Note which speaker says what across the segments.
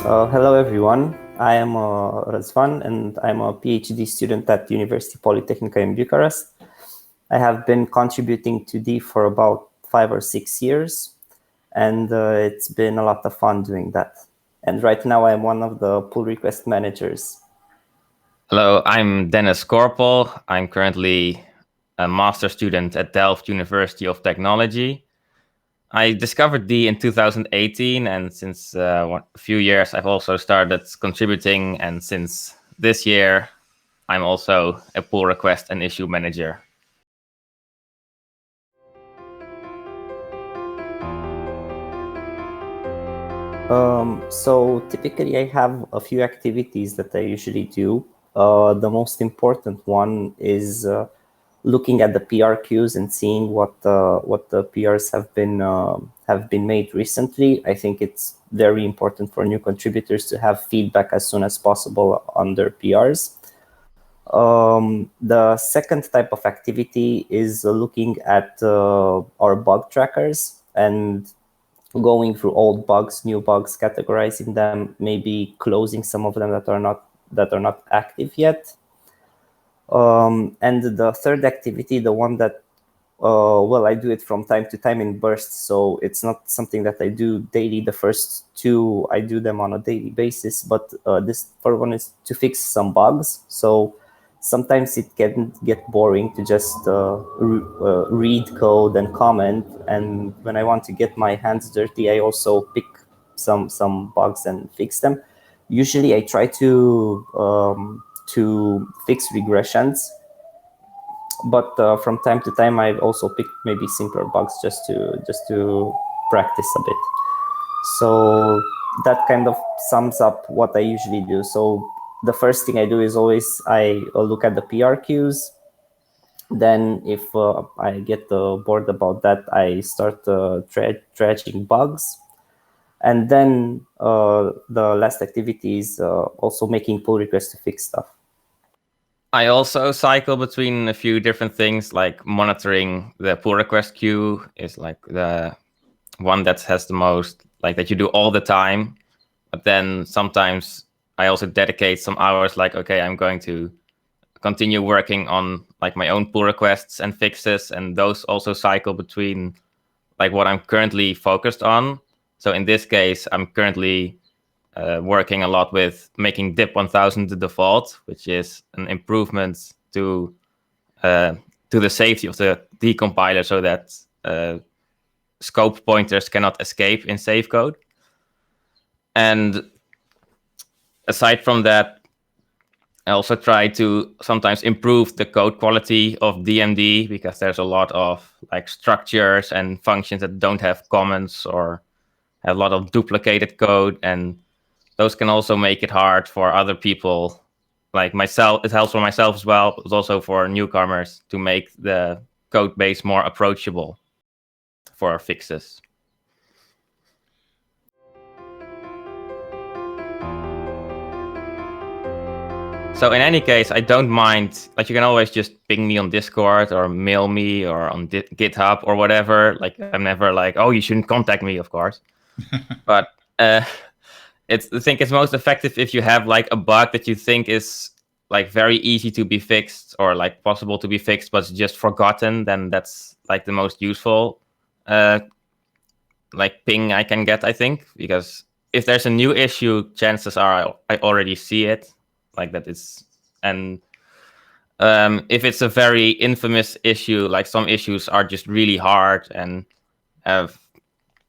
Speaker 1: Hello everyone, I am Razvan and I'm a PhD student at University Polytechnica in Bucharest. I have been contributing to D for about 5 or 6 years and it's been a lot of fun doing that. And right now I'm one of the pull request managers.
Speaker 2: Hello, I'm Dennis Korpel. I'm currently a master student at Delft University of Technology. I discovered D in 2018, and since a few years I've also started contributing, and since this year I'm also a pull request and issue manager.
Speaker 1: So typically I have a few activities that I usually do. The most important one is looking at the PR queues and seeing what the PRs have been made recently. I think it's very important for new contributors to have feedback as soon as possible on their PRs. The second type of activity is looking at our bug trackers and going through old bugs, new bugs, categorizing them, maybe closing some of them that are not active yet. And the third activity, the one that I do it from time to time in bursts, so it's not something that I do daily. The first two, I do them on a daily basis, but this third one is to fix some bugs. So sometimes it can get boring to just read code and comment. And when I want to get my hands dirty, I also pick some bugs and fix them. Usually I try to fix regressions, but from time to time I've also picked maybe simpler bugs just to practice a bit. So that kind of sums up what I usually do. So the first thing I do is always I look at the PR queues. Then if I get bored about that, I start dredging bugs. And then the last activity is also making pull requests to fix stuff.
Speaker 2: I also cycle between a few different things, like monitoring the pull request queue is like the one that has the most, like that you do all the time. But then sometimes I also dedicate some hours, like, okay, I'm going to continue working on like my own pull requests and fixes, and those also cycle between like what I'm currently focused on. So in this case, I'm currently working a lot with making DIP 1000 the default, which is an improvement to the safety of the decompiler, so that scope pointers cannot escape in safe code. And aside from that, I also try to sometimes improve the code quality of DMD, because there's a lot of like structures and functions that don't have comments or have a lot of duplicated code, and those can also make it hard for other people like myself. It helps for myself as well, but also for newcomers to make the code base more approachable for fixes. So in any case, I don't mind, like you can always just ping me on Discord or mail me or on GitHub or whatever. Like I'm never like, oh, you shouldn't contact me, of course. But I think it's most effective if you have like a bug that you think is like very easy to be fixed or like possible to be fixed, but it's just forgotten. Then that's like the most useful like ping I can get, I think, because if there's a new issue, chances are I already see it, like that is. And if it's a very infamous issue, like some issues are just really hard and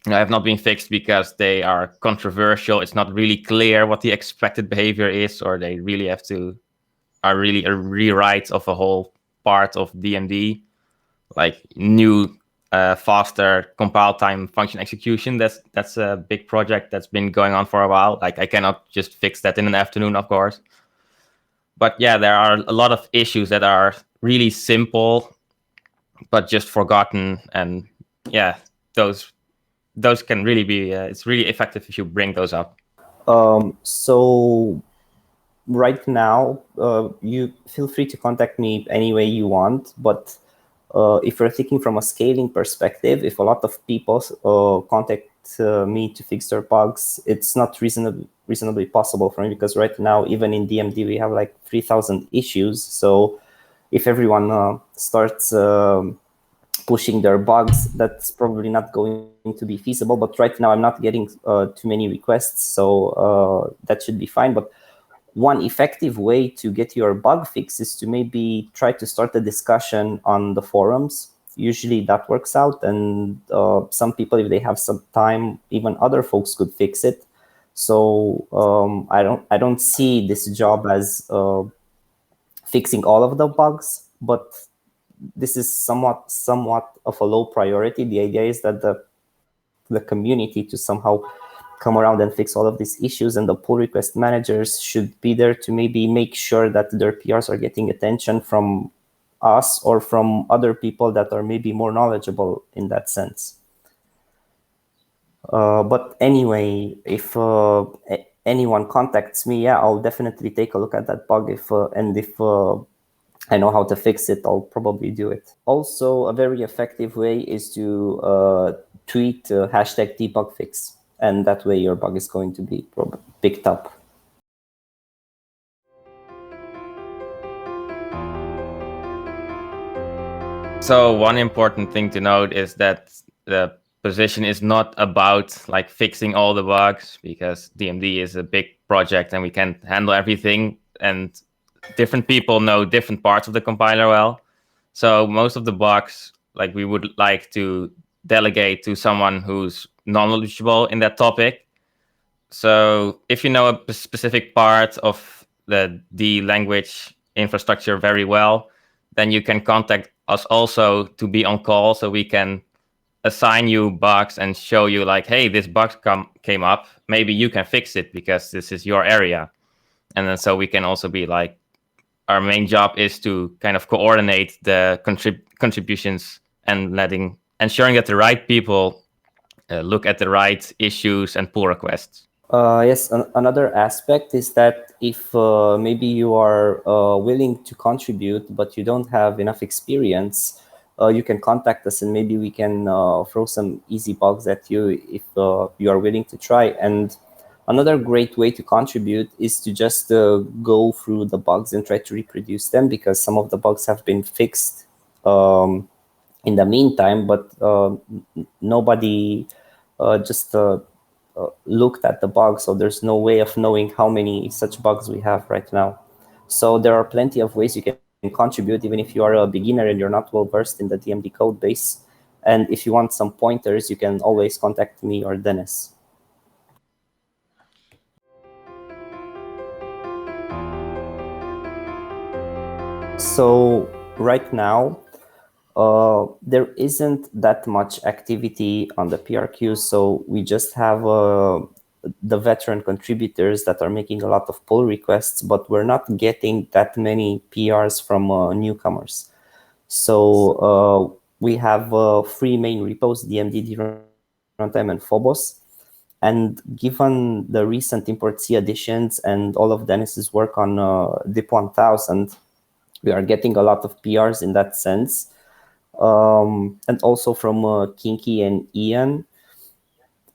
Speaker 2: have not been fixed because they are controversial. It's not really clear what the expected behavior is, or they really have to are really a rewrite of a whole part of DMD, like new faster compile time function execution. That's a big project that's been going on for a while. Like I cannot just fix that in an afternoon, of course. But yeah, there are a lot of issues that are really simple, but just forgotten. And yeah, those can really be. It's really effective if you bring those up.
Speaker 1: So right now, you feel free to contact me any way you want, but if you're thinking from a scaling perspective, if a lot of people contact me to fix their bugs, it's not reasonably possible for me, because right now, even in DMD, we have like 3,000 issues. So if everyone starts pushing their bugs, that's probably not going to be feasible. But right now, I'm not getting too many requests, so that should be fine. But one effective way to get your bug fix is to maybe try to start a discussion on the forums. Usually that works out, and some people, if they have some time, even other folks could fix it. So I don't see this job as fixing all of the bugs, but this is somewhat of a low priority. The idea is that the community to somehow come around and fix all of these issues, and the pull request managers should be there to maybe make sure that their PRs are getting attention from us or from other people that are maybe more knowledgeable in that sense. But anyway, if anyone contacts me, yeah, I'll definitely take a look at that bug. If I know how to fix it, I'll probably do it. Also, a very effective way is to tweet hashtag #debugfix, and that way your bug is going to be picked up.
Speaker 2: So one important thing to note is that the position is not about like fixing all the bugs, because DMD is a big project and we can't handle everything, and different people know different parts of the compiler well. So most of the bugs, like, we would like to delegate to someone who's knowledgeable in that topic. So if you know a specific part of the D language infrastructure very well, then you can contact us also to be on call, so we can assign you bugs and show you like, hey, this bug came up, maybe you can fix it because this is your area. And then so we can also be like, our main job is to kind of coordinate the contributions and ensuring that the right people look at the right issues and pull requests.
Speaker 1: Yes, another aspect is that if maybe you are willing to contribute, but you don't have enough experience, you can contact us, and maybe we can throw some easy bugs at you if you are willing to try. And another great way to contribute is to just go through the bugs and try to reproduce them, because some of the bugs have been fixed in the meantime, but nobody just looked at the bugs, so there's no way of knowing how many such bugs we have right now. So there are plenty of ways you can contribute, even if you are a beginner and you're not well versed in the DMD code base. And if you want some pointers, you can always contact me or Dennis. So right now, there isn't that much activity on the PRQ, so we just have the veteran contributors that are making a lot of pull requests, but we're not getting that many PRs from newcomers. So we have 3 main repos, DMD, Runtime, and Phobos. And given the recent import C additions and all of Dennis's work on DIP 1000, we are getting a lot of PRs in that sense. And also from Kinky and Ian.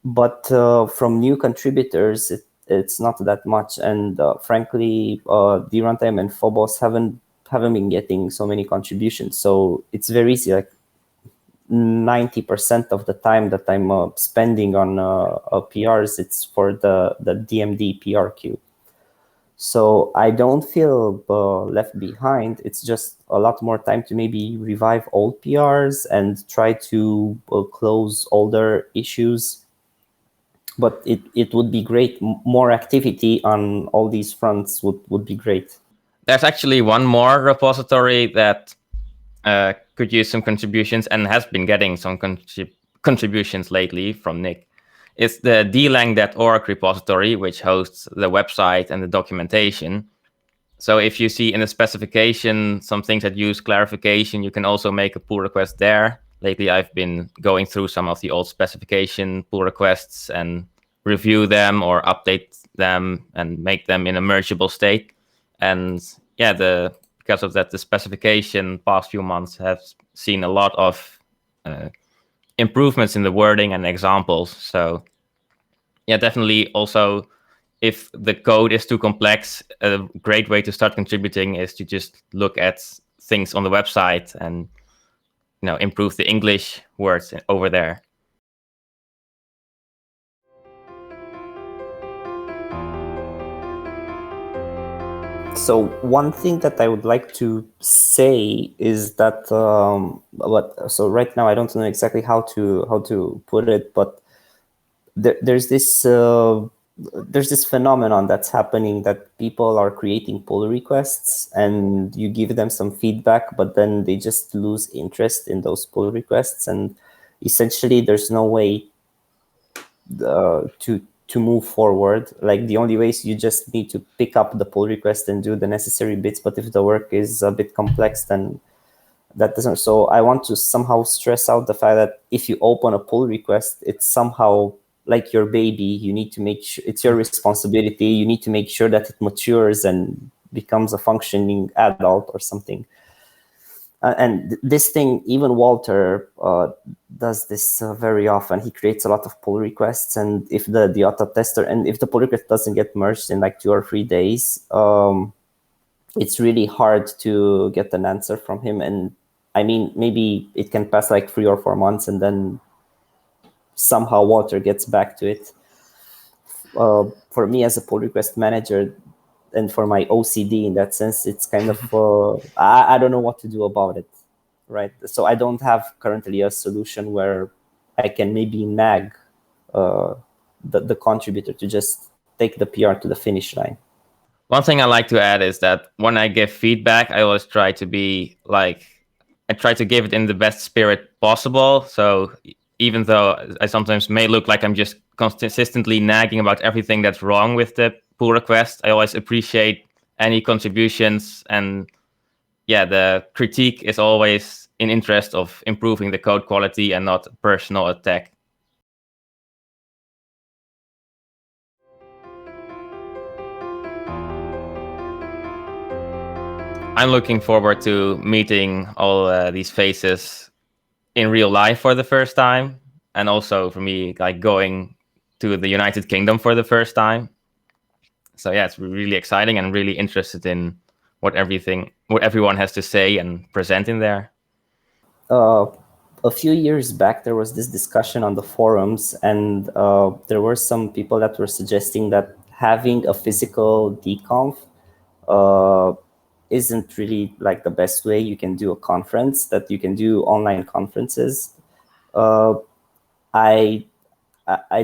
Speaker 1: But from new contributors, it's not that much. And frankly, the Runtime and Phobos haven't been getting so many contributions. So it's very easy. Like 90% of the time that I'm spending on PRs, it's for the DMD PR queue. So I don't feel left behind. It's just a lot more time to maybe revive old PRs and try to close older issues. But it would be great. More activity on all these fronts would be great.
Speaker 2: There's actually one more repository that could use some contributions and has been getting some contributions lately from Nick. It's the DLang.org repository, which hosts the website and the documentation. So if you see in the specification some things that use clarification, you can also make a pull request there. Lately, I've been going through some of the old specification pull requests and review them or update them and make them in a mergeable state. And yeah, because of that, the specification past few months have seen a lot of improvements in the wording and examples. So yeah, definitely. Also, if the code is too complex, a great way to start contributing is to just look at things on the website and improve the English words over there.
Speaker 1: So one thing that I would like to say is that, so right now I don't know exactly how to put it, but there's this phenomenon that's happening, that people are creating pull requests and you give them some feedback, but then they just lose interest in those pull requests, and essentially there's no way to move forward. Like, the only way is you just need to pick up the pull request and do the necessary bits, but if the work is a bit complex, then that doesn't. So I want to somehow stress out the fact that if you open a pull request, it's somehow like your baby. You need to make sure it's your responsibility. You need to make sure that it matures and becomes a functioning adult or something. And this thing, even Walter does this very often. He creates a lot of pull requests, and if the auto tester, and if the pull request doesn't get merged in like 2 or 3 days, it's really hard to get an answer from him. And I mean, maybe it can pass like 3 or 4 months, and then somehow Walter gets back to it. For me as a pull request manager, and for my OCD in that sense, it's kind of, I don't know what to do about it, right? So I don't have currently a solution where I can maybe nag the contributor to just take the PR to the finish line.
Speaker 2: One thing I like to add is that when I give feedback, I always try to be like, I try to give it in the best spirit possible. So even though I sometimes may look like I'm just consistently nagging about everything that's wrong with the pull request, I always appreciate any contributions. And yeah, the critique is always in interest of improving the code quality and not personal attack. I'm looking forward to meeting all these faces in real life for the first time, and also for me, like going to the United Kingdom for the first time. So yeah, it's really exciting, and really interested in what everyone has to say and present in there.
Speaker 1: A few years back, there was this discussion on the forums, and there were some people that were suggesting that having a physical DConf isn't really like the best way you can do a conference, that you can do online conferences. I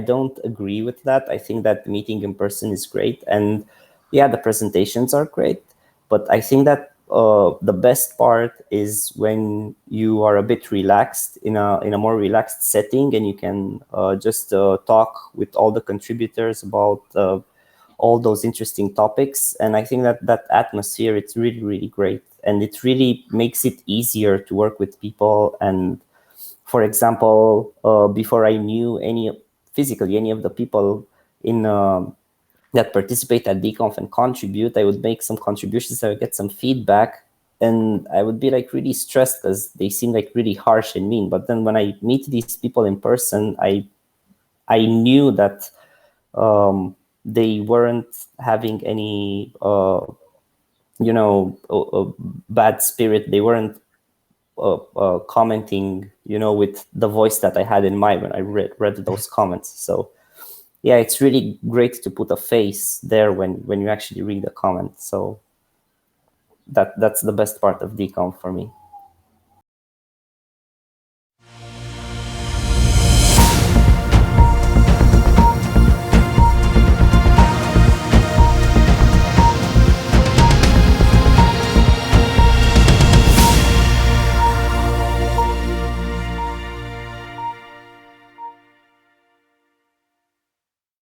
Speaker 1: don't agree with that. I think that meeting in person is great, and yeah, the presentations are great, but I think that the best part is when you are a bit relaxed, in a more relaxed setting, and you can just talk with all the contributors about all those interesting topics. And I think that that atmosphere, it's really, really great, and it really makes it easier to work with people. And for example, before I knew physically any of the people in that participate at DConf and contribute, I would make some contributions, I would get some feedback, and I would be like really stressed because they seem like really harsh and mean. But then when I meet these people in person, I knew that they weren't having any bad spirit. They weren't commenting, with the voice that I had in mind when I read those comments. So yeah, it's really great to put a face there when you actually read a comment. So that's the best part of DConf for me.